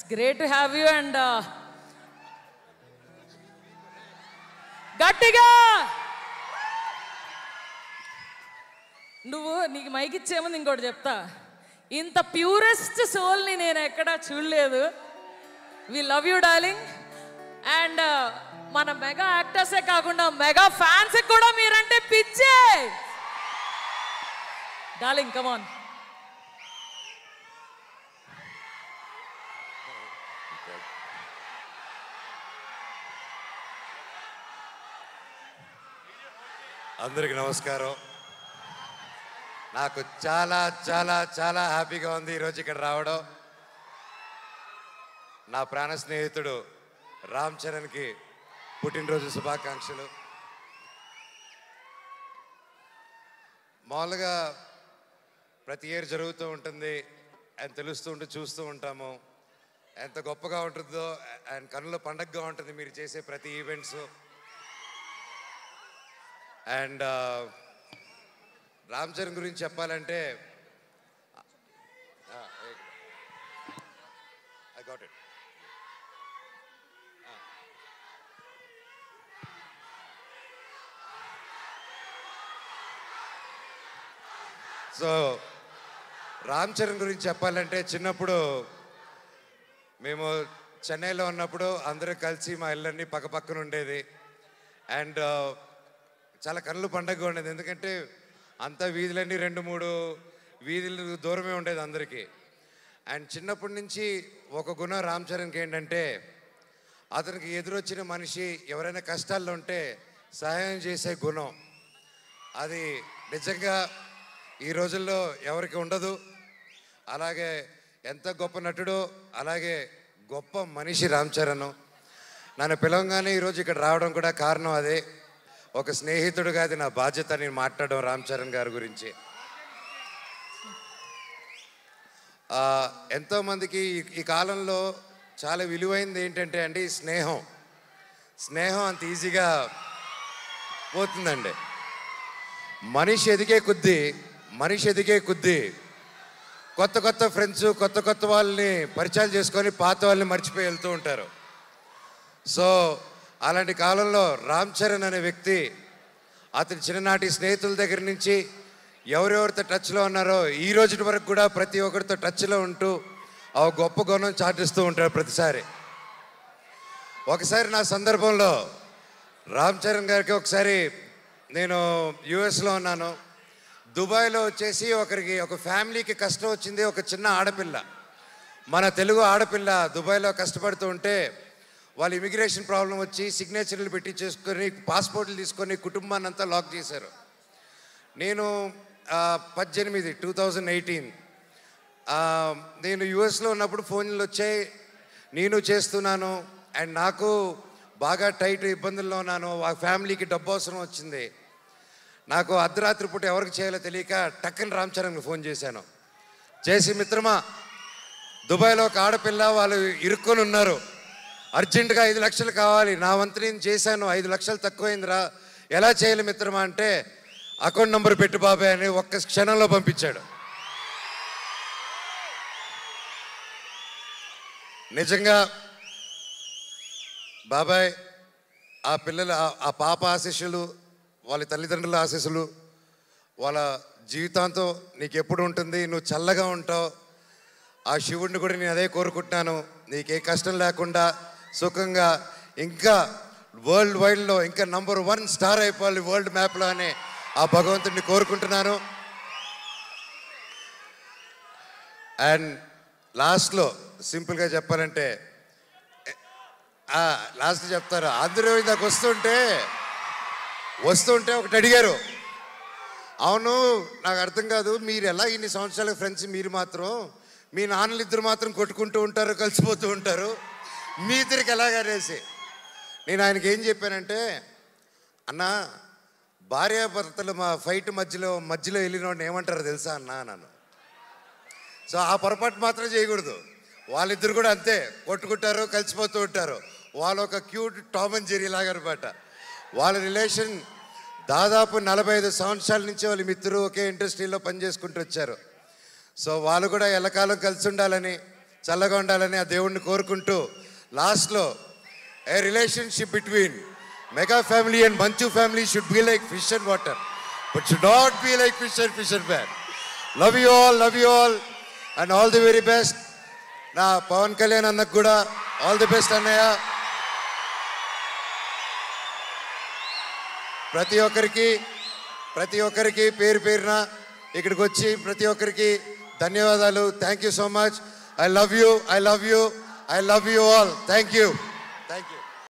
It's great to have you and గట్టిగా నువ్వు నీకు మైక్ ఇచ్చేముంది ఇంకోటి చెప్తా. ఇంత ప్యూరెస్ట్ సోల్ని నేను ఎక్కడా చూడలేదు. We love you darling. And మన మెగా యాక్టర్సే కాకుండా మెగా ఫ్యాన్స్ కూడా మీరంటే పిచ్చే. Darling come on. అందరికి నమస్కారం. నాకు చాలా చాలా చాలా హ్యాపీగా ఉంది ఈరోజు ఇక్కడ రావడం. నా ప్రాణ స్నేహితుడు రామ్ చరణ్కి పుట్టినరోజు శుభాకాంక్షలు. మామూలుగా ప్రతి ఇయర్ జరుగుతూ ఉంటుంది అని తెలుస్తూ ఉంటూ చూస్తూ ఉంటాము. ఎంత గొప్పగా ఉంటుందో అండ్ కన్నుల పండగగా ఉంటుంది మీరు చేసే ప్రతి ఈవెంట్స్. అండ్ రామ్ చరణ్ గురించి చెప్పాలంటే I got it. So Ram Charan గురించి చెప్పాలంటే చిన్నప్పుడు మేము చెన్నైలో ఉన్నప్పుడు అందరూ కలిసి మా ఇళ్ళన్నీ పక్కపక్కన ఉండేది. అండ్ చాలా కళ్ళు పండగగా ఉండేది. ఎందుకంటే అంత వీధులన్నీ 2-3 వీధులు దూరమే ఉండేది అందరికీ. అండ్ చిన్నప్పటి నుంచి ఒక గుణం రామ్ చరణ్కి ఏంటంటే అతనికి ఎదురొచ్చిన మనిషి ఎవరైనా కష్టాల్లో ఉంటే సహాయం చేసే గుణం. అది నిజంగా ఈ రోజుల్లో ఎవరికి ఉండదు. అలాగే ఎంత గొప్ప నటుడో అలాగే గొప్ప మనిషి రామ్ చరణ్. నన్ను పిలవగానే ఈరోజు ఇక్కడ రావడం కూడా కారణం అదే. ఒక స్నేహితుడుగా అది నా బాధ్యత నేను మాట్లాడడం రామ్ చరణ్ గారి గురించి. ఎంతోమందికి ఈ కాలంలో చాలా విలువైనది ఏంటంటే అండి స్నేహం. స్నేహం అంత ఈజీగా పోతుందండి. మనిషి ఎదిగే కొద్దీ కొత్త కొత్త ఫ్రెండ్స్ కొత్త కొత్త వాళ్ళని పరిచయాలు చేసుకొని పాత వాళ్ళని మర్చిపోయి వెళ్తూ ఉంటారు. సో అలాంటి కాలంలో రామ్ చరణ్ అనే వ్యక్తి అతని చిన్ననాటి స్నేహితుల దగ్గర నుంచి ఎవరెవరితో టచ్లో ఉన్నారో ఈ రోజు వరకు కూడా ప్రతి ఒక్కరితో టచ్లో ఉంటూ ఆ గొప్ప గుణం చాటిస్తూ ఉంటారు ప్రతిసారి. ఒకసారి నా సందర్భంలో రామ్ చరణ్ గారికి ఒకసారి నేను యుఎస్లో ఉన్నాను. దుబాయ్లో వచ్చేసి ఒక ఫ్యామిలీకి కష్టం వచ్చింది. ఒక చిన్న ఆడపిల్ల, మన తెలుగు ఆడపిల్ల దుబాయ్లో కష్టపడుతూ ఉంటే వాళ్ళు ఇమిగ్రేషన్ ప్రాబ్లం వచ్చి సిగ్నేచర్లు పెట్టి చేసుకొని పాస్పోర్ట్లు తీసుకొని కుటుంబాన్ని అంతా లాక్ చేశారు. నేను 2018 నేను యుఎస్లో ఉన్నప్పుడు ఫోన్లు వచ్చాయి. నేను చేస్తున్నాను అండ్ నాకు బాగా టైట్ ఇబ్బందుల్లో ఉన్నాను. ఆ ఫ్యామిలీకి డబ్బు అవసరం వచ్చింది. నాకు అర్ధరాత్రి పూట ఎవరికి చేయాలో తెలియక టక్కని రామ్ చరణ్కి ఫోన్ చేశాను. చేసి మిత్రమా దుబాయ్లో ఒక ఆడపిల్ల వాళ్ళు ఇరుక్కొని ఉన్నారు, అర్జెంటుగా 5 లక్షలు కావాలి. నా వంతు నేను చేశాను, 5 లక్షలు తక్కువైందిరా, ఎలా చేయాలి మిత్రమా అంటే అకౌంట్ నెంబర్ పెట్టు బాబాయ్ అని ఒక్క క్షణంలో పంపించాడు. నిజంగా బాబాయ్ ఆ పిల్లల ఆ పాప ఆశీస్సులు, వాళ్ళ తల్లిదండ్రుల ఆశీస్సులు వాళ్ళ జీవితాంతం నీకు ఎప్పుడు ఉంటుంది, నువ్వు చల్లగా ఉంటావు. ఆ శివుడిని కూడా నేను అదే కోరుకుంటున్నాను, నీకే కష్టం లేకుండా సుఖంగా ఇంకా వరల్డ్ వైడ్లో ఇంకా నంబర్ 1 స్టార్ అయిపోవాలి వరల్డ్ మ్యాప్లో అని ఆ భగవంతుడిని కోరుకుంటున్నాను. అండ్ లాస్ట్లో సింపుల్గా చెప్పాలంటే లాస్ట్ చెప్తారు. అందరూ ఇందాక వస్తుంటే ఒకటి అడిగారు, అవును నాకు అర్థం కాదు, మీరు ఎలా ఇన్ని సంవత్సరాల ఫ్రెండ్స్, మీరు మాత్రం మీ నాన్నలు ఇద్దరు మాత్రం కొట్టుకుంటూ ఉంటారు, కలిసిపోతూ ఉంటారు, మీ ఇద్దరికి ఎలాగనేసి నేను ఆయనకి ఏం చెప్పానంటే, అన్న భార్యాభర్తలు మా ఫైట్ మధ్యలో వెళ్ళినోడిని ఏమంటారో తెలుసా అన్న నన్ను. సో ఆ పొరపాటు మాత్రం చేయకూడదు. వాళ్ళిద్దరు కూడా అంతే కొట్టుకుంటారు, కలిసిపోతూ ఉంటారు. వాళ్ళు ఒక క్యూట్ టామ్ అండ్ జెర్రీ లాగా అనమాట. వాళ్ళ రిలేషన్ దాదాపు 45 సంవత్సరాల నుంచి వాళ్ళ మిత్రులు ఒకే ఇండస్ట్రీలో పనిచేసుకుంటూ వచ్చారు. సో వాళ్ళు కూడా ఎల్లకాలం కలిసి ఉండాలని, చల్లగా ఉండాలని ఆ దేవుణ్ణి కోరుకుంటూ లాస్ట్లో a relationship between mega family and Manchu family should be like fish and water but should not be like fish and man. Love you all and all the very best. నా పవన్ కళ్యాణ్ అన్నకు కూడా ఆల్ ది బెస్ట్ అన్నయ్య. ప్రతి ఒక్కరికి పేరు పేరున ఇక్కడికి వచ్చి ప్రతి ఒక్కరికి ధన్యవాదాలు. Thank you so much. I love you all. Thank you.